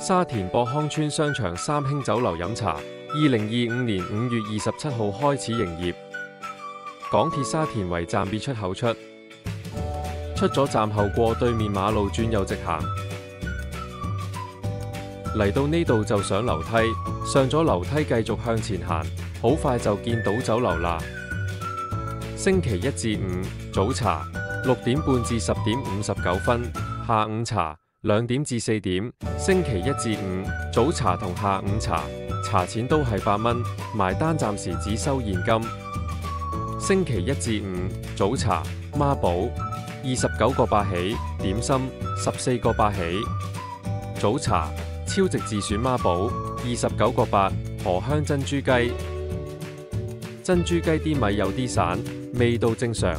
沙田博康村商場三興酒樓飲茶，2025年5月27號開始營業。港鐵沙田圍站 B 出口出咗站後過對面馬路轉右直行，嚟到呢度就上樓梯，上咗樓梯繼續向前行，好快就見到酒樓啦。星期一至五早茶6點半至10點59分，下午茶2點至4點。星期一至五早茶同下午茶，茶錢都係8蚊，埋單暫時只收現金。星期一至五早茶孖寶29個8起，點心14個8起。早茶超值自選孖寶29個8，荷香珍珠雞。珍珠雞啲米有啲散，味道正常。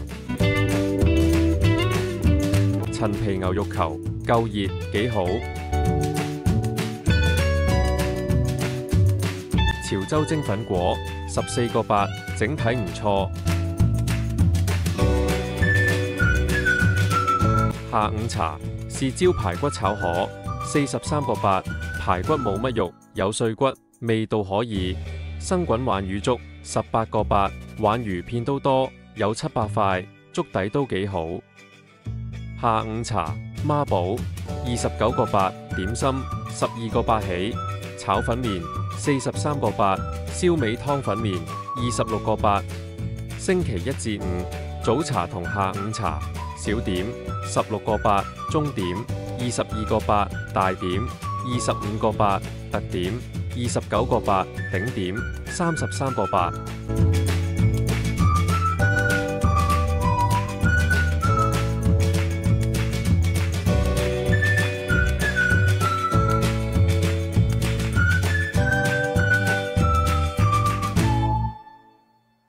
陳皮牛肉球夠熱幾好。潮州蒸粉果14個8，整體唔錯。下午茶豉椒排骨炒河43個8，排骨冇乜肉，有碎骨，味道可以。生滾鯇魚粥18個8，鯇魚片都多，有700塊，粥底都幾好。下午茶孖寶29個8，點心12個8起，炒粉麵43個8，燒味湯粉麵26個8。星期一至五早茶同下午茶，小點16個8，中點22個8，大點25個8，特點29個8，頂點33個8。